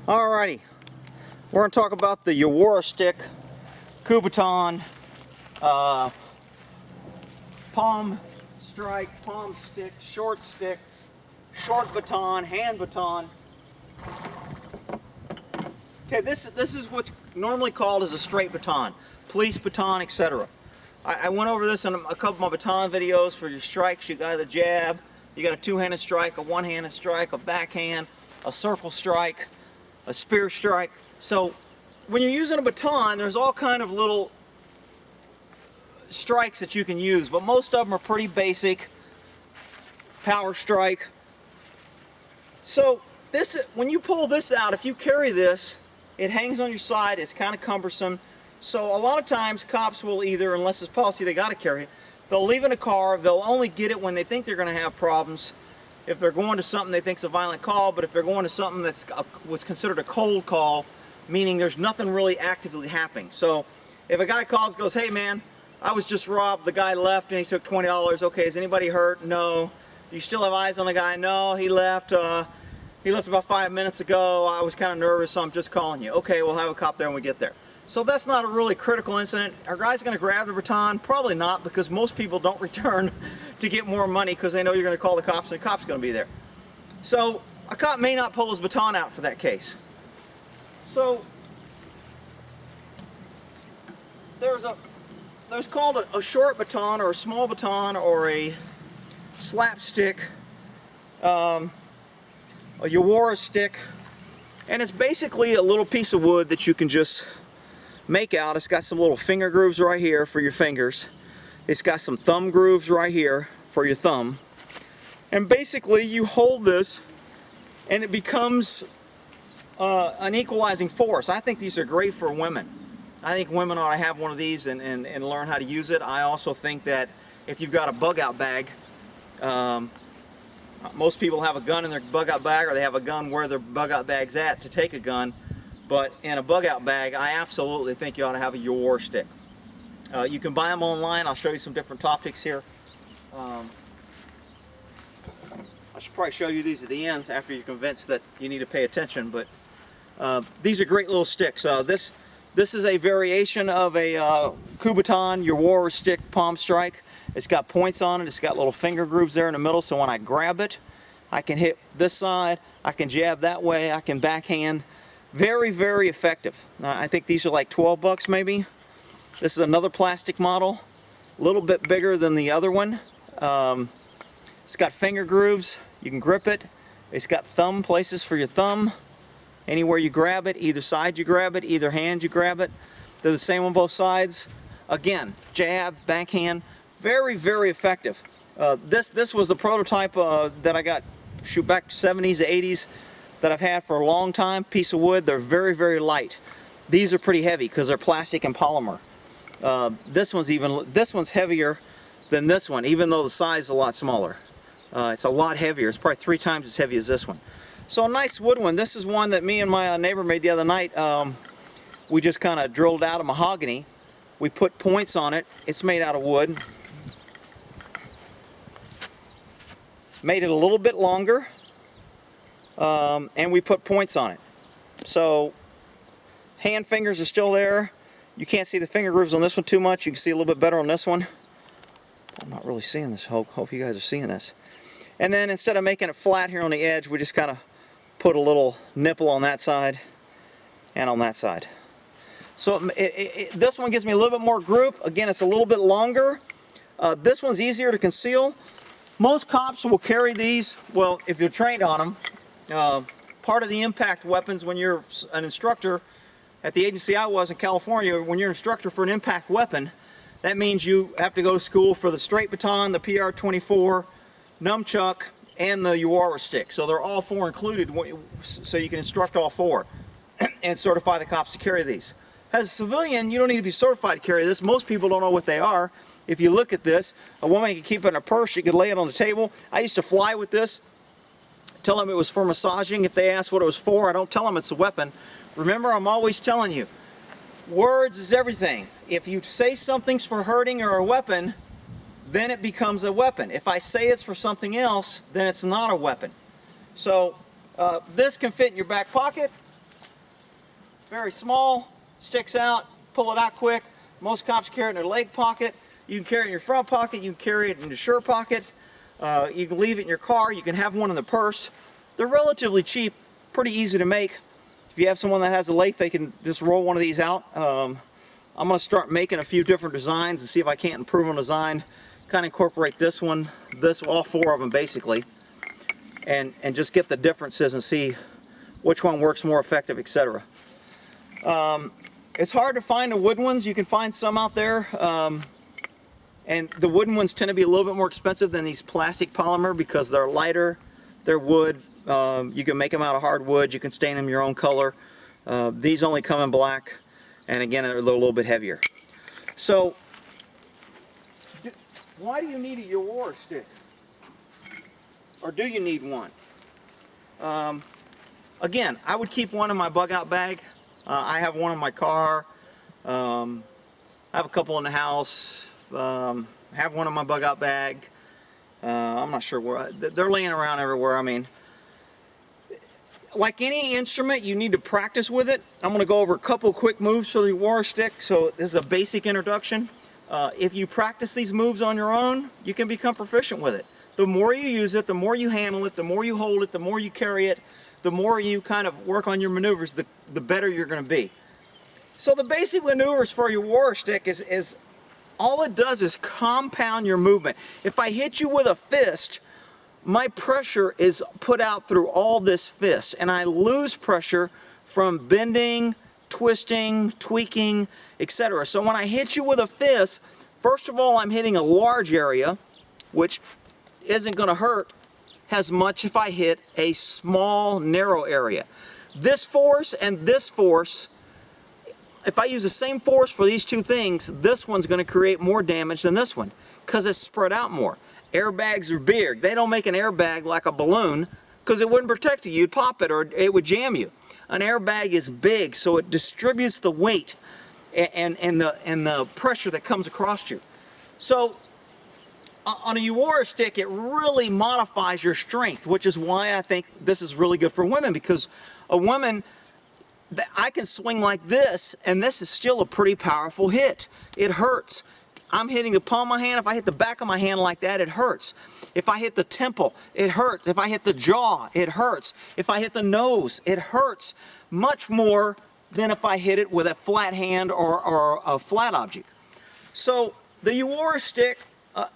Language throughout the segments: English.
Alrighty, we're going to talk about the Yawara Stick, Kubaton, palm strike, palm stick, short baton, hand baton. Okay, this is what's normally called as a straight baton, police baton, etc. I went over this in a couple of my baton videos. For your strikes, you got a jab, you got a two-handed strike, a one-handed strike, a backhand, a circle strike, a spear strike. So when you're using a baton, there's all kind of little strikes that you can use, but most of them are pretty basic. Power strike. So this, when you pull this out, if you carry this, it hangs on your side. It's kind of cumbersome. So a lot of times cops will either, unless it's policy they got to carry it, they'll leave it in a car. They'll only get it when they think they're going to have problems. If they're going to something they think's a violent call, but if they're going to something that's what's considered a cold call, meaning there's nothing really actively happening. So if a guy calls, goes, "Hey man, I was just robbed, the guy left and he took $20. Okay, is anybody hurt? No. Do you still have eyes on the guy? No, he left. He left about 5 minutes ago. I was kind of nervous, so I'm just calling you." Okay, we'll have a cop there when we get there. So that's not a really critical incident. Are guys going to grab the baton? Probably not, because most people don't return to get more money because they know you're going to call the cops and the cop's going to be there. So a cop may not pull his baton out for that case. So there's called a short baton or a small baton or a slapstick, a Yawara stick, and it's basically a little piece of wood that you can just make out. It's got some little finger grooves right here for your fingers. It's got some thumb grooves right here for your thumb. And basically you hold this and it becomes an equalizing force. I think these are great for women. I think women ought to have one of these and learn how to use it. I also think that if you've got a bug out bag, most people have a gun in their bug out bag, or they have a gun where their bug out bag's at to take a gun. But in a bug out bag, I absolutely think you ought to have a Yawara stick. You can buy them online. I'll show you some different topics here. I should probably show you these at the end after you're convinced that you need to pay attention. But these are great little sticks. This is a variation of a Kubaton Yawara stick palm strike. It's got points on it. It's got little finger grooves there in the middle, so when I grab it, I can hit this side, I can jab that way, I can backhand. Very, very effective. I think these are like 12 bucks maybe. This is another plastic model, a little bit bigger than the other one. It's got finger grooves, you can grip it. It's got thumb places for your thumb. Anywhere you grab it, either side you grab it, either hand you grab it. They're the same on both sides. Again, jab, backhand, very, very effective. This was the prototype that I got, shoot back 70s, 80s, that I've had for a long time. Piece of wood. They're very, very light. These are pretty heavy because they're plastic and polymer. This one's heavier than this one, even though the size is a lot smaller. It's a lot heavier. It's probably 3 times as heavy as this one. So a nice wood one. This is one that me and my neighbor made the other night. We just kind of drilled out of mahogany. We put points on it. It's made out of wood. Made it a little bit longer. And we put points on it. So hand fingers are still there. You can't see the finger grooves on this one too much. You can see a little bit better on this one. I'm not really seeing this. Hope you guys are seeing this. And then instead of making it flat here on the edge, we just kind of put a little nipple on that side and on that side. So this one gives me a little bit more group. Again, it's a little bit longer. This one's easier to conceal. Most cops will carry these, well, if you're trained on them. Part of the impact weapons when you're an instructor at the agency I was in California, when you're an instructor for an impact weapon, that means you have to go to school for the straight baton, the PR-24, nunchuck, and the Yawara stick. So they're all 4 included, so you can instruct all 4 and certify the cops to carry these. As a civilian, you don't need to be certified to carry this. Most people don't know what they are. If you look at this, a woman can keep it in her purse, she could lay it on the table. I used to fly with this. Tell them it was for massaging. If they ask what it was for, I don't tell them it's a weapon. Remember, I'm always telling you, words is everything. If you say something's for hurting or a weapon, then it becomes a weapon. If I say it's for something else, then it's not a weapon. So this can fit in your back pocket. Very small, sticks out, pull it out quick. Most cops carry it in their leg pocket. You can carry it in your front pocket, you can carry it in your shirt pocket. You can leave it in your car, you can have one in the purse. They're relatively cheap, pretty easy to make. If you have someone that has a lathe, they can just roll one of these out. I'm going to start making a few different designs and see if I can't improve on design. Kind of incorporate this one, all four of them basically, and just get the differences and see which one works more effective, etc. It's hard to find the wood ones. You can find some out there, and the wooden ones tend to be a little bit more expensive than these plastic polymer because they're lighter, they're wood. You can make them out of hardwood, you can stain them your own color. These only come in black, and again, they're a little bit heavier. So, why do you need a Yawara stick? Or do you need one? Again, I would keep one in my bug out bag. I have one in my car. I have a couple in the house. Have one in my bug out bag. I'm not sure where. They're laying around everywhere. I mean, like any instrument, you need to practice with it. I'm going to go over a couple quick moves for the Yawara stick. So this is a basic introduction. If you practice these moves on your own, you can become proficient with it. The more you use it, the more you handle it, the more you hold it, the more you carry it, the more you kind of work on your maneuvers, the better you're going to be. So the basic maneuvers for your Yawara stick is all it does is compound your movement. If I hit you with a fist, my pressure is put out through all this fist, and I lose pressure from bending, twisting, tweaking, etc. So when I hit you with a fist, first of all, I'm hitting a large area, which isn't going to hurt as much if I hit a small, narrow area. This force and this force, if I use the same force for these two things, this one's going to create more damage than this one because it's spread out more. Airbags are big. They don't make an airbag like a balloon because it wouldn't protect you. You'd pop it or it would jam you. An airbag is big, so it distributes the weight and the pressure that comes across you. So on a Yawara stick, it really modifies your strength, which is why I think this is really good for women, because a woman, I can swing like this, and this is still a pretty powerful hit. It hurts. I'm hitting the palm of my hand. If I hit the back of my hand like that, it hurts. If I hit the temple, it hurts. If I hit the jaw, it hurts. If I hit the nose, it hurts much more than if I hit it with a flat hand or a flat object. So the Yawara stick,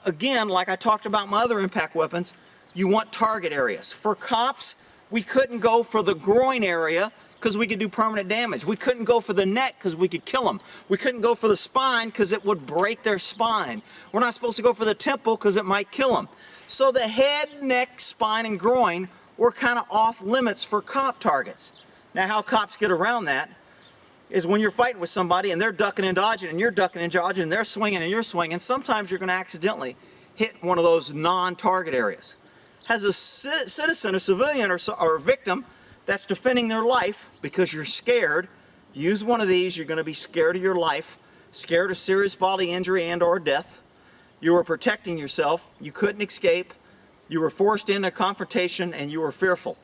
again, like I talked about my other impact weapons, you want target areas. For cops, we couldn't go for the groin area because we could do permanent damage. We couldn't go for the neck because we could kill them. We couldn't go for the spine because it would break their spine. We're not supposed to go for the temple because it might kill them. So the head, neck, spine, and groin were kind of off limits for cop targets. Now how cops get around that is when you're fighting with somebody and they're ducking and dodging and you're ducking and dodging and they're swinging and you're swinging, sometimes you're going to accidentally hit one of those non-target areas. As a citizen, a civilian, or a victim that's defending their life because you're scared, if you use one of these, you're going to be scared of your life, scared of serious bodily injury and or death. You were protecting yourself, you couldn't escape, you were forced into a confrontation, and you were fearful.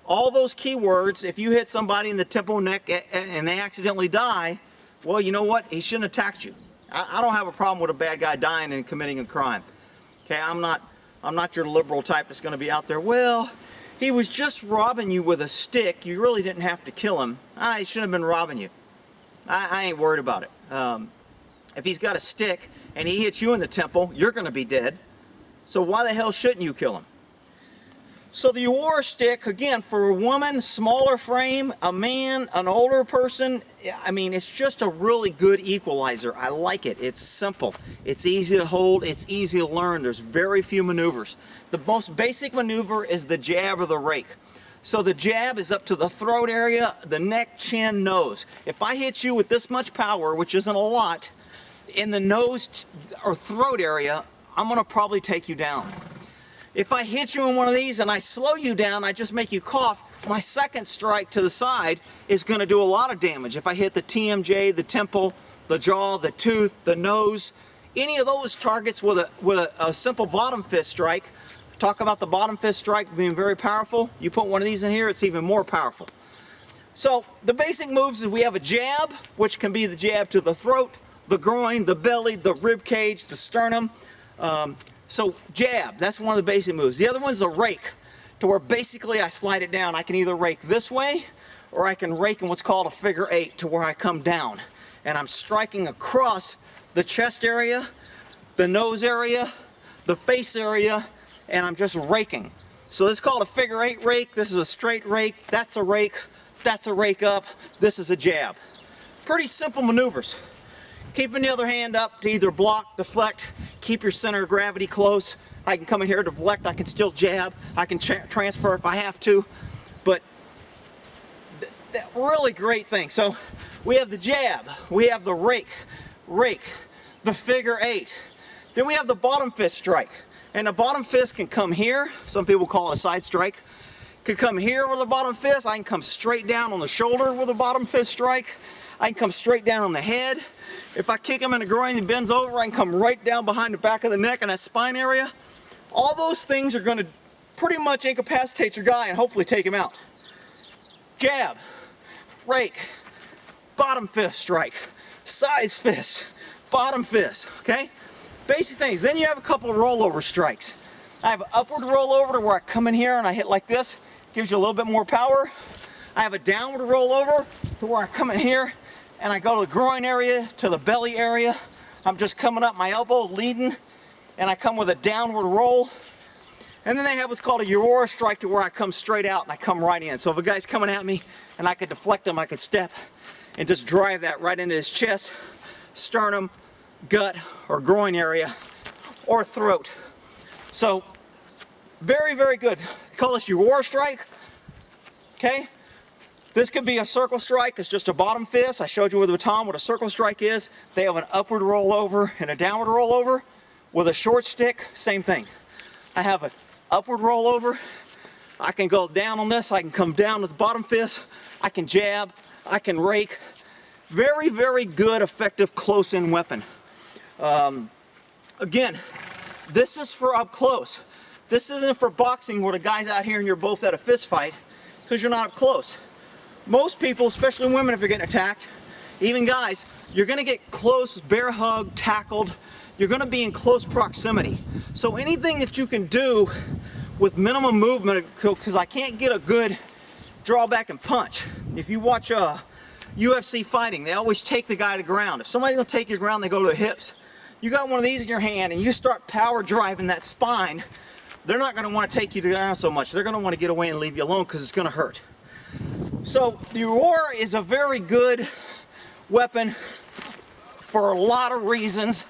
All those keywords, if you hit somebody in the temple, neck, and they accidentally die, well, you know what? He shouldn't have attacked you. I don't have a problem with a bad guy dying and committing a crime. Okay, I'm not your liberal type that's going to be out there, well, he was just robbing you with a stick. You really didn't have to kill him. He shouldn't have been robbing you. I ain't worried about it. If he's got a stick and he hits you in the temple, you're going to be dead. So why the hell shouldn't you kill him? So the Yawara stick, again, for a woman, smaller frame, a man, an older person, I mean, it's just a really good equalizer. I like it. It's simple. It's easy to hold. It's easy to learn. There's very few maneuvers. The most basic maneuver is the jab or the rake. So the jab is up to the throat area, the neck, chin, nose. If I hit you with this much power, which isn't a lot, in the nose or throat area, I'm going to probably take you down. If I hit you in one of these and I slow you down, I just make you cough, my second strike to the side is going to do a lot of damage. If I hit the TMJ, the temple, the jaw, the tooth, the nose, any of those targets with a simple bottom fist strike, talk about the bottom fist strike being very powerful, you put one of these in here, it's even more powerful. So the basic moves is we have a jab, which can be the jab to the throat, the groin, the belly, the rib cage, the sternum. So jab, that's one of the basic moves. The other one's a rake, to where basically I slide it down. I can either rake this way, or I can rake in what's called a figure 8, to where I come down. And I'm striking across the chest area, the nose area, the face area, and I'm just raking. So this is called a figure 8 rake. This is a straight rake. That's a rake. That's a rake up. This is a jab. Pretty simple maneuvers. Keeping the other hand up to either block, deflect, keep your center of gravity close. I can come in here, deflect, I can still jab, I can transfer if I have to. But that really great thing. So we have the jab, we have the rake, the figure 8. Then we have the bottom fist strike. And the bottom fist can come here. Some people call it a side strike. Could come here with a bottom fist. I can come straight down on the shoulder with a bottom fist strike. I can come straight down on the head. If I kick him in the groin and he bends over, I can come right down behind the back of the neck and that spine area. All those things are going to pretty much incapacitate your guy and hopefully take him out. Jab, rake, bottom fist strike, side fist, bottom fist, okay? Basic things. Then you have a couple of rollover strikes. I have an upward rollover to where I come in here and I hit like this. Gives you a little bit more power. I have a downward rollover to where I come in here and I go to the groin area, to the belly area. I'm just coming up my elbow, leading, and I come with a downward roll. And then they have what's called a Yawara strike, to where I come straight out and I come right in. So if a guy's coming at me and I could deflect him, I could step and just drive that right into his chest, sternum, gut, or groin area, or throat. So very, very good. They call this Yawara strike. Okay? This could be a circle strike. It's just a bottom fist. I showed you with the baton what a circle strike is. They have an upward rollover and a downward rollover. With a short stick, same thing. I have an upward rollover. I can go down on this. I can come down with the bottom fist. I can jab. I can rake. Very, very good, effective close-in weapon. Again, this is for up close. This isn't for boxing where the guy's out here and you're both at a fist fight, because you're not up close. Most people, especially women if you're getting attacked, even guys, you're going to get close, bear hug, tackled. You're going to be in close proximity. So anything that you can do with minimum movement, because I can't get a good drawback and punch. If you watch UFC fighting, they always take the guy to the ground. If somebody's going to take you to the ground, they go to the hips. You got one of these in your hand and you start power driving that spine, they're not going to want to take you to the ground so much. They're going to want to get away and leave you alone because it's going to hurt. So the Yawara is a very good weapon for a lot of reasons.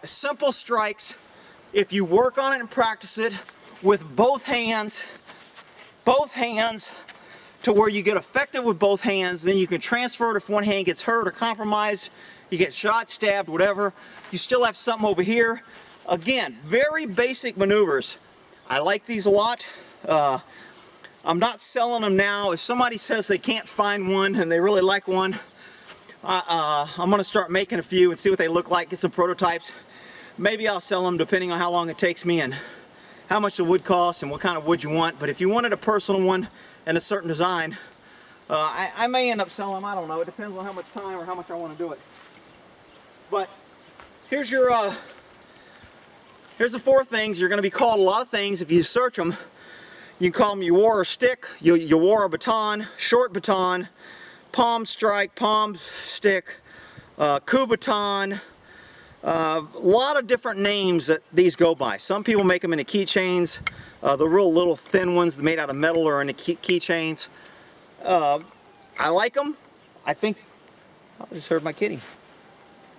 Simple strikes. If you work on it and practice it with both hands to where you get effective with both hands, then you can transfer it if one hand gets hurt or compromised, you get shot, stabbed, whatever. You still have something over here. Again, very basic maneuvers. I like these a lot. I'm not selling them now. If somebody says they can't find one and they really like one, I'm going to start making a few and see what they look like, get some prototypes. Maybe I'll sell them depending on how long it takes me and how much the wood costs and what kind of wood you want. But if you wanted a personal one and a certain design, I may end up selling them. I don't know. It depends on how much time or how much I want to do it. But here's your here's the 4 things. You're going to be called a lot of things if you search them. You can call them Yawara Stick, Yawara Baton, Short Baton, Palm Strike, Palm Stick, Kubaton. A lot of different names that these go by. Some people make them into keychains. The real little thin ones made out of metal are into keychains. I like them. I think I just heard my kitty.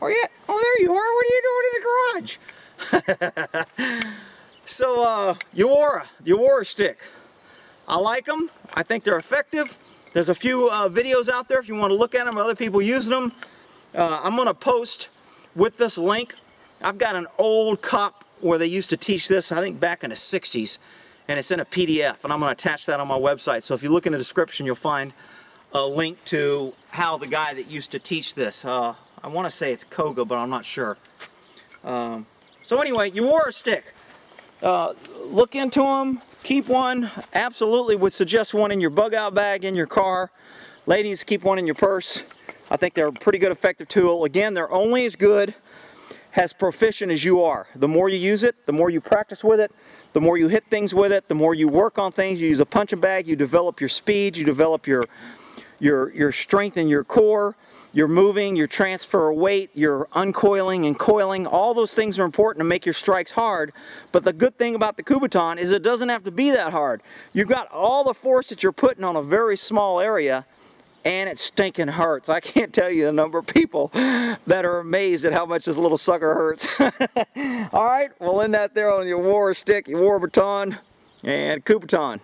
Oh yeah! Oh, there you are. What are you doing in the garage? So Yawara Stick. I like them. I think they're effective. There's a few videos out there if you want to look at them. Other people using them. I'm going to post with this link. I've got an old cop where they used to teach this, I think back in the 60s, and it's in a PDF, and I'm going to attach that on my website. So if you look in the description, you'll find a link to how the guy that used to teach this. I want to say it's Koga, but I'm not sure. So anyway, Yawara Stick. Look into them. keep one. Absolutely would suggest one in your bug out bag in your car. Ladies, keep one in your purse. I think they're a pretty good effective tool. Again, they're only as good as proficient as you are. The more you use it, the more you practice with it, the more you hit things with it, the more you work on things. You use a punching bag, you develop your speed, you develop your strength in your core, your moving, your transfer of weight, your uncoiling and coiling. All those things are important to make your strikes hard. But the good thing about the Kubaton is it doesn't have to be that hard. You've got all the force that you're putting on a very small area, and it stinking hurts. I can't tell you the number of people that are amazed at how much this little sucker hurts. All right, we'll end that there on your Yawara Stick, your Yawara Baton, and Kubaton.